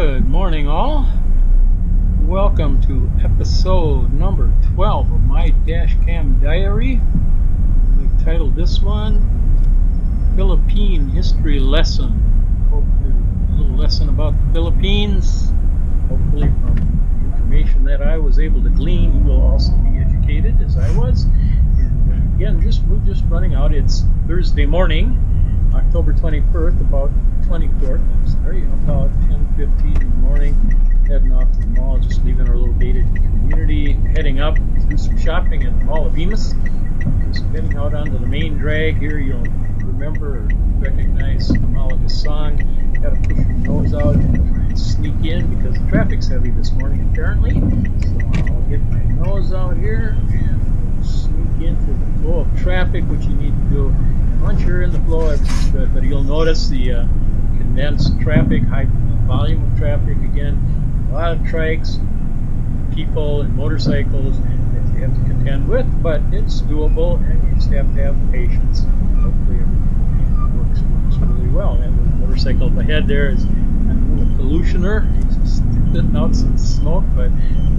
Good morning, all. Welcome to episode number 12 of my Dashcam diary. I've titled this one Philippine History Lesson. Hopefully, a little lesson about the Philippines. Hopefully, from the information that I was able to glean, you will also be educated as I was. And again, we're just running out. It's Thursday morning, October 24th, about 10:15 in the morning, heading off to the mall, just leaving our little gated community, heading up, do some shopping at the Mall of Imus, just heading out onto the main drag here. You'll remember or recognize the Malagas song. Gotta push your nose out and try and sneak in because the traffic's heavy this morning apparently. So I'll get my nose out here and sneak into the flow of traffic, which you need to do. And once you're in the flow, everything's good, but you'll notice the condensed traffic, high volume of traffic again, a lot of trikes, people and motorcycles that you have to contend with, but it's doable and you just have to have patience. Hopefully everything works really well. And the motorcycle up ahead there is a little pollutioner. He's just spitting out some smoke, but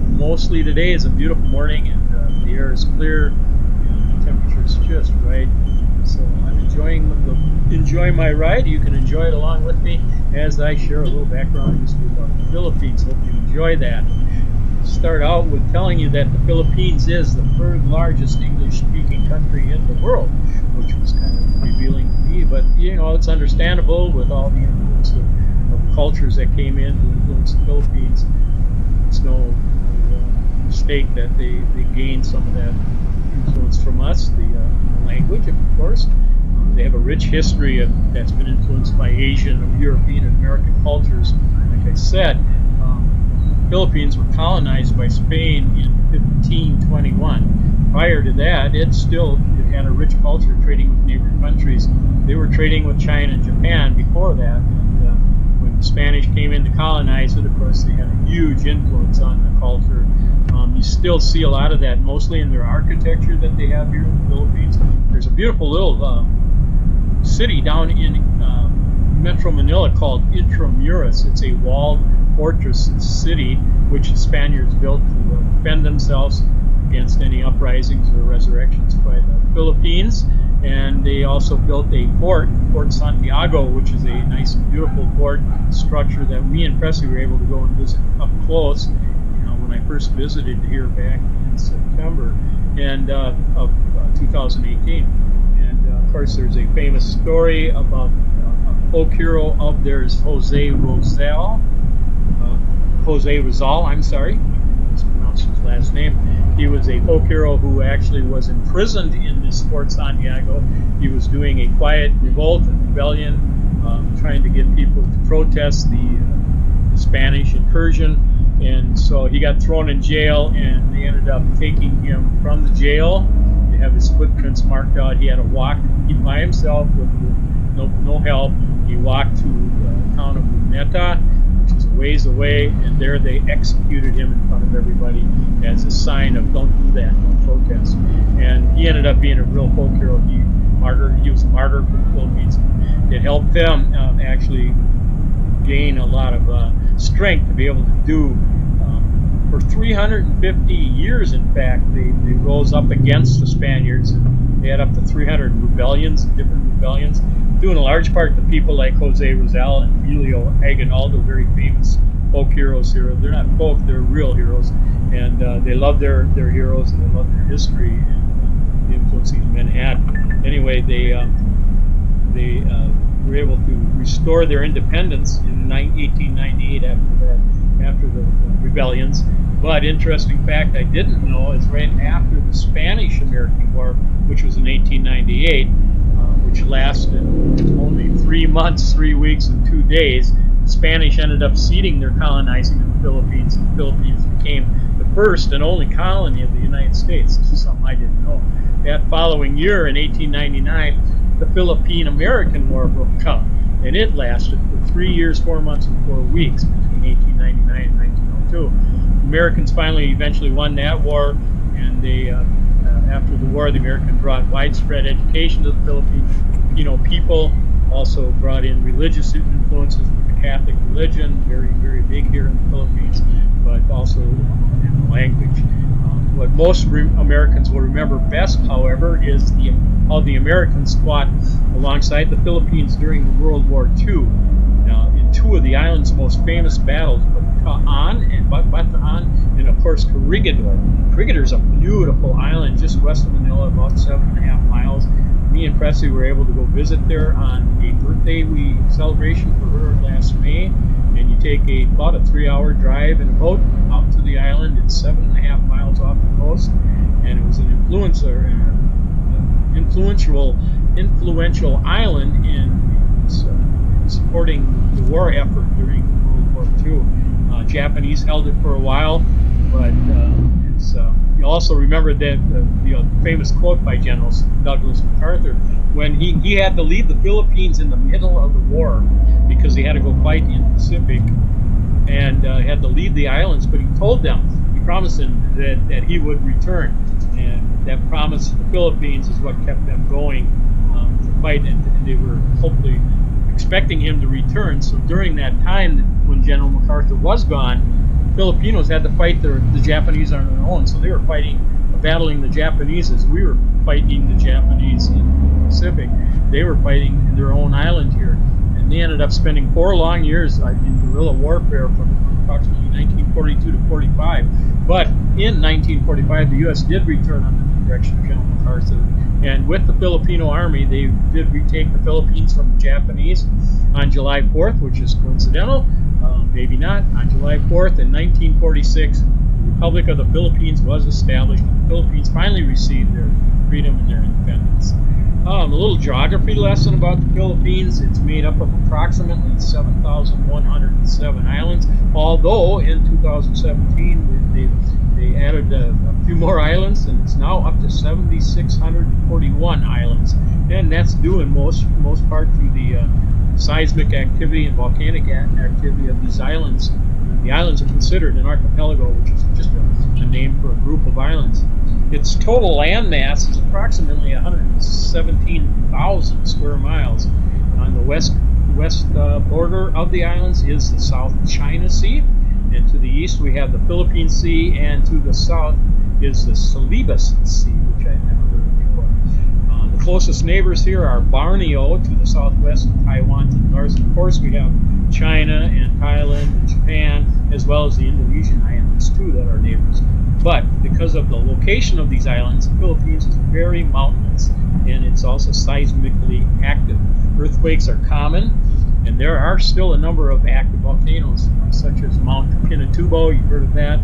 mostly today is a beautiful morning and the air is clear and the temperature's just right. So I'm enjoying my ride. You can enjoy it along with me as I share a little background history about the Philippines. Hope you enjoy that. Start out with telling you that the Philippines is the third largest English-speaking country in the world, which was kind of revealing to me. But you know, it's understandable with all the influence of cultures that came in to influence the Philippines. It's no mistake that they gained some of that influence from us. The language, of course. They have a rich history that's been influenced by Asian, European, and American cultures. Like I said, the Philippines were colonized by Spain in 1521. Prior to that, it had a rich culture trading with neighboring countries. They were trading with China and Japan before that. And when the Spanish came in to colonize it, of course, they had a huge influence on the culture. You still see a lot of that, mostly in their architecture that they have here in the Philippines. There's a beautiful little city down in Metro Manila called Intramuros. It's a walled fortress city which the Spaniards built to defend themselves against any uprisings or resurrections by the Philippines. And they also built a fort, Fort Santiago, which is a nice, beautiful fort structure that me and Presley were able to go and visit up close. When I first visited here back in September of 2018. And of course, there's a famous story about a folk hero of theirs, Jose Rizal. I'm sorry, I mispronounced his last name. He was a folk hero who actually was imprisoned in this Fort Santiago. He was doing a quiet revolt and rebellion, trying to get people to protest the Spanish incursion. And so he got thrown in jail, and they ended up taking him from the jail. They have his footprints marked out. He had to walk by himself with no help. He walked to the town of Luneta, which is a ways away, and there they executed him in front of everybody as a sign of don't do that, don't protest. And he ended up being a real folk hero. He was a martyr for the Philippines. It helped them actually gain a lot of strength to be able to do. For 350 years, in fact, they rose up against the Spaniards. They had up to 300 different rebellions, due in a large part to people like Jose Rizal and Emilio Aguinaldo, very famous folk heroes here. They're not folk, they're real heroes. And they love their heroes and they love their history and the influence these men had. Anyway, they were able to restore their independence in 1898 after the rebellions. But interesting fact I didn't know is right after the Spanish-American War, which was in 1898, which lasted only 3 months, 3 weeks, and 2 days, the Spanish ended up ceding their colonizing of the Philippines, and the Philippines became the first and only colony of the United States. This is something I didn't know. That following year, in 1899, the Philippine-American War broke out, and it lasted for 3 years, 4 months, and 4 weeks between 1899 and 1902. Americans eventually won that war, and they, after the war, the Americans brought widespread education to the Philippines. People also brought in religious influences with the Catholic religion, very, very big here in the Philippines, but also in the language. What most Americans will remember best, however, is how the Americans fought alongside the Philippines during World War II. Now, in two of the island's most famous battles, Bataan and of course Corregidor. Corregidor is a beautiful island just west of Manila, about 7.5 miles. Me and Presley were able to go visit there on a birthday celebration for her last May, and you take about a 3-hour drive in a boat out to the island. It's 7.5 miles off the coast, and it was an influential island in supporting the war effort during World War II. Japanese held it for a while, but you also remember that the famous quote by General Douglas MacArthur when he had to leave the Philippines in the middle of the war because he had to go fight in the Pacific and had to leave the islands, but he promised them that he would return, and that promise to the Philippines is what kept them going to fight, and they were hopefully expecting him to return. So during that time when General MacArthur was gone, Filipinos had to fight the Japanese on their own. So they were battling the Japanese as we were fighting the Japanese in the Pacific. They were fighting in their own island here. And they ended up spending 4 long years in guerrilla warfare from approximately 1942 to 45. But in 1945, the U.S. did return under the direction of General MacArthur. And with the Filipino Army, they did retake the Philippines from the Japanese on July 4th, which is coincidental, maybe not. On July 4th in 1946, the Republic of the Philippines was established. The Philippines finally received their freedom and their independence. A little geography lesson about the Philippines. It's made up of approximately 7,107 islands, although in 2017 they added a few more islands, and it's now up to 7,641 islands, and that's due in most part to the seismic activity and volcanic activity of these islands. The islands are considered an archipelago, which is just a name for a group of islands. Its total land mass is approximately 117,000 square miles. On the west border of the islands is the South China Sea, and to the east we have the Philippine Sea, and to the south is the Celebes Sea, which I've never heard of before. The closest neighbors here are Borneo to the southwest, and Taiwan to the north. Of course, we have China and Thailand and Japan, as well as the Indonesian islands too that are neighbors. But because of the location of these islands, the Philippines is very mountainous, and it's also seismically active. Earthquakes are common, and there are still a number of active volcanoes, such as Mount Pinatubo. You've heard of that.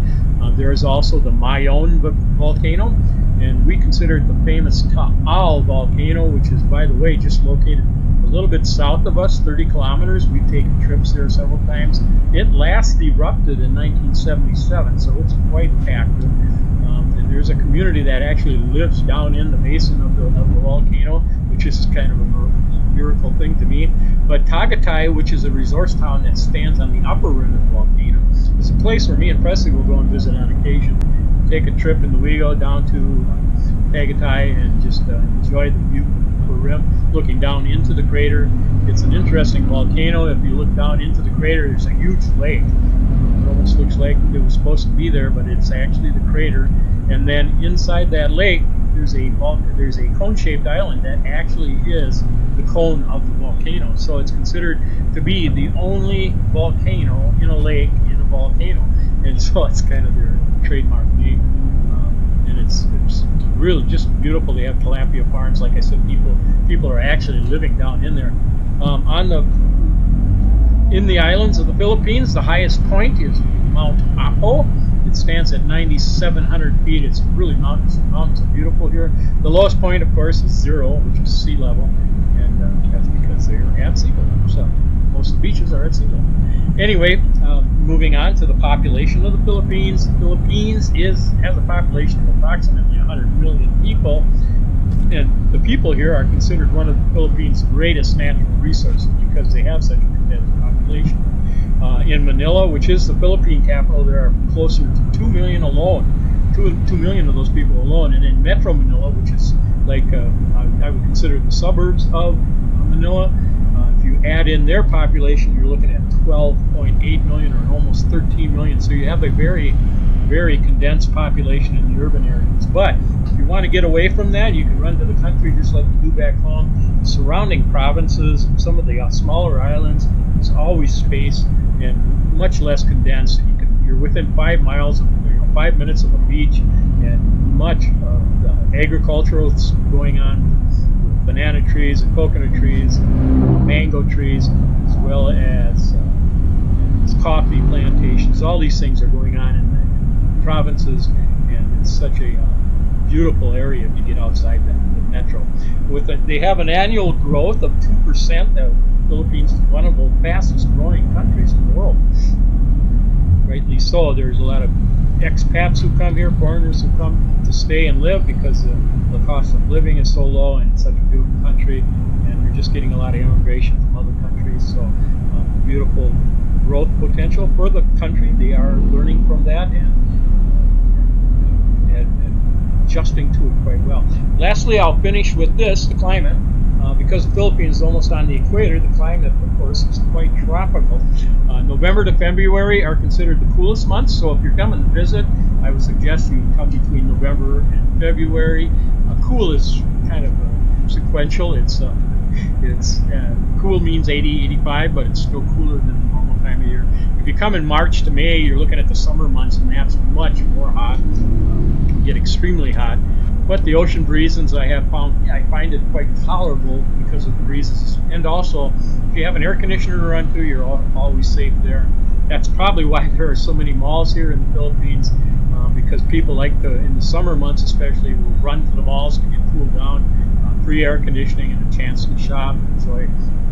There is also the Mayon volcano, and we consider it the famous Taal volcano, which is, by the way, just located a little bit south of us, 30 kilometers. We've taken trips there several times. It last erupted in 1977, so it's quite active. And there's a community that actually lives down in the basin of the volcano, which is kind of a miracle thing to me. But Tagaytay, which is a resource town that stands on the upper rim of the volcano, is a place where me and Presley will go and visit on occasion. Take a trip in the Wego down to Tagaytay and just enjoy the view of the rim, looking down into the crater. It's an interesting volcano. If you look down into the crater, there's a huge lake. It almost looks like it was supposed to be there, but it's actually the crater. And then inside that lake, there's a cone-shaped island that actually is the cone of the volcano. So it's considered to be the only volcano in a lake in a volcano, and so it's kind of their trademark name. And it's really just beautiful. They have tilapia farms. Like I said, people are actually living down in there. In the islands of the Philippines, the highest point is Mount Apo. It stands at 9,700 feet. It's really mountains are beautiful here. The lowest point, of course, is 0, which is sea level, and that's because they're at sea level. So most of the beaches are at sea level. Anyway, moving on to the population of the Philippines. The Philippines has a population of approximately 100 million people, and the people here are considered one of the Philippines' greatest natural resources because they have such a competitive population. In Manila, which is the Philippine capital, there are closer to 2 million alone. 2 million of those people alone. And in Metro Manila, which is like I would consider the suburbs of Manila, if you you add in their population, you're looking at 12.8 million or almost 13 million. So you have a very, very condensed population in the urban areas. But if you want to get away from that, you can run to the country just like you do back home. The surrounding provinces, some of the smaller islands, there's always space and much less condensed. You're within 5 miles of 5 minutes of a beach, and much agricultural going on with banana trees and coconut trees, mango trees, as well as coffee plantations. All these things are going on in the provinces, and it's such a beautiful area if you get outside the metro. They have an annual growth of 2%. The Philippines is one of the fastest growing countries in the world. Rightly so. There's a lot of expats who come here, foreigners who come to stay and live because the cost of living is so low and it's such a beautiful country, and you're just getting a lot of immigration from other countries. So beautiful growth potential for the country. They are learning from that and adjusting to it quite well. Lastly, I'll finish with this, the climate. Because the Philippines is almost on the equator, the climate, of course, is quite tropical. November to February are considered the coolest months, so if you're coming to visit, I would suggest you come between November and February. Cool is kind of sequential. It's cool means 80, 85, but it's still cooler than the normal time of year. If you come in March to May, you're looking at the summer months, and that's much more hot. It can get extremely hot. But the ocean breezes I find it quite tolerable because of the breezes. And also, if you have an air conditioner to run to, you're always safe there. That's probably why there are so many malls here in the Philippines, because people like to, in the summer months especially, will run to the malls to get cooled down, free air conditioning and a chance to shop, enjoy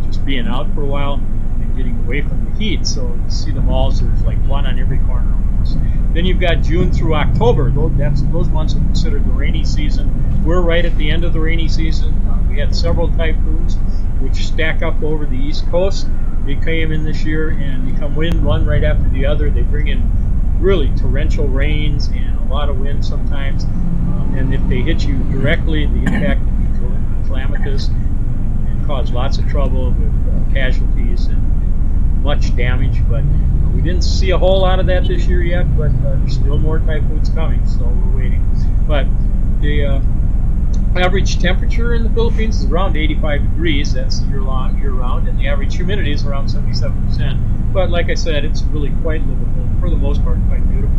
just being out for a while and getting away from the heat. So you see the malls, there's like one on every corner almost. Then you've got June through October. Those months are considered the rainy season. We're right at the end of the rainy season. We had several typhoons which stack up over the East Coast. They came in this year and they come in one right after the other. They bring in really torrential rains and a lot of wind sometimes. And if they hit you directly, the impact can be calamitous and cause lots of trouble with casualties and much damage. But we didn't see a whole lot of that this year yet, but there's still more typhoons coming, so we're waiting. But the average temperature in the Philippines is around 85 degrees. That's year-round, and the average humidity is around 77%. But like I said, it's really quite livable, for the most part, quite beautiful.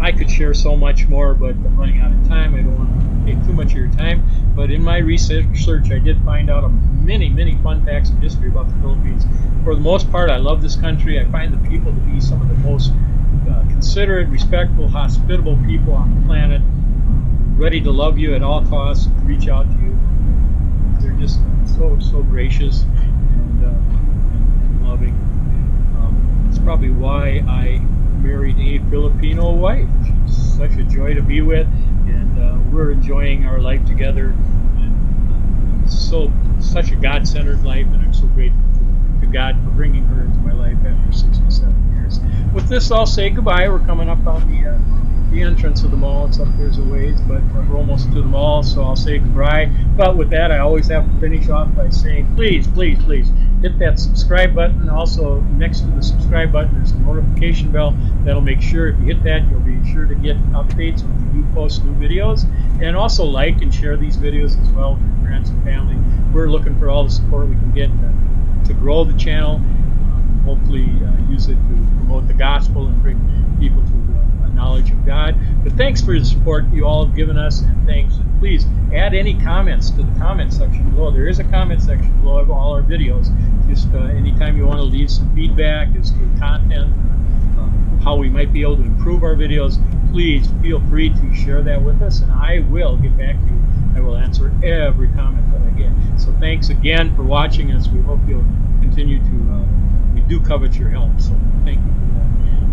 I could share so much more, but I'm running out of time. I don't want to take too much of your time. But in my research, I did find out many, many fun facts and history about the Philippines. For the most part, I love this country. I find the people to be some of the most considerate, respectful, hospitable people on the planet, ready to love you at all costs, reach out to you. They're just so gracious and loving. It's probably why I married a Filipino wife. She's such a joy to be with, and we're enjoying our life together. And such a God-centered life, and I'm so grateful to God for bringing her into my life after 67 years. With this, I'll say goodbye. We're coming up on the entrance of the mall. It's up there's a ways, but we're almost to the mall, so I'll say goodbye. But with that, I always have to finish off by saying, please, please, please, hit that subscribe button. Also, next to the subscribe button, there's a notification bell. That'll make sure if you hit that, you'll be sure to get updates when we do post new videos. And also like and share these videos as well with your friends and family. We're looking for all the support we can get to grow the channel. Hopefully use it to promote the gospel and bring people to knowledge of God. But thanks for the support you all have given us, and thanks. And please add any comments to the comment section below. There is a comment section below of all our videos. Just anytime you want to leave some feedback as to content, how we might be able to improve our videos, please feel free to share that with us, and I will get back to you. I will answer every comment that I get. So thanks again for watching us. We hope you'll continue to, we do covet your help, so thank you for that.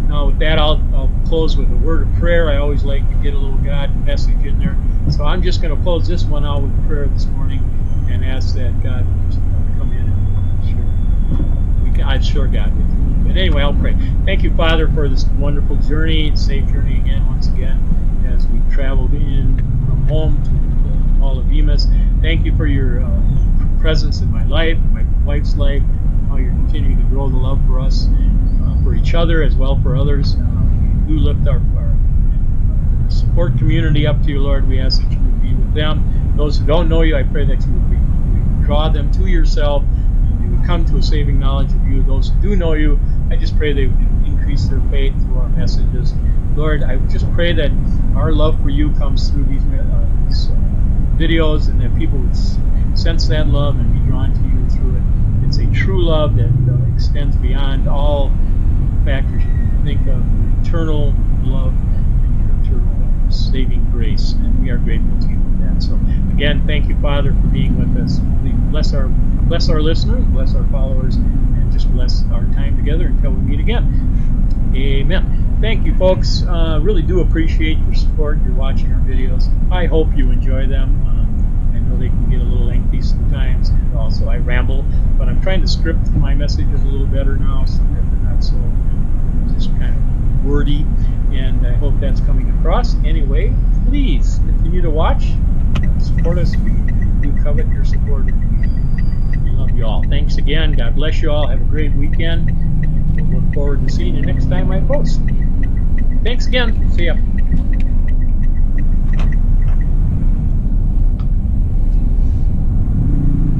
Now with that, I'll close with a word of prayer. I always like to get a little God message in there. So I'm just going to close this one out with prayer this morning and ask that God just come in and share. I'm sure God will. But anyway, I'll pray. Thank you, Father, for this wonderful journey, safe journey once again, as we traveled in from home to all of Emus. Thank you for your presence in my life, my wife's life, how you're continuing to grow the love for us, for each other as well for others. We do lift our support community up to you, Lord. We ask that you would be with them. Those who don't know you, I pray that you would draw them to yourself, and they would come to a saving knowledge of you. Those who do know you, I just pray they would increase their faith through our messages. Lord, I just pray that our love for you comes through these videos, and that people would sense that love and be drawn to you through it. It's a true love that extends beyond all factors you can think of, eternal love and your eternal saving grace, and we are grateful to you for that. So again, thank you, Father, for being with us. Bless our listeners, bless our followers, and just bless our time together until we meet again. Amen. Thank you, folks. Really do appreciate your support. You're watching our videos. I hope you enjoy them. I know they can get a little lengthy sometimes, and also I ramble, but I'm trying to script my messages a little better now so that they're not so just kind of wordy, and I hope that's coming across. Anyway, please continue to watch, support us. We do covet your support. We love you all. Thanks again. God bless you all. Have a great weekend. We'll look forward to seeing you next time I post. Thanks again. See ya.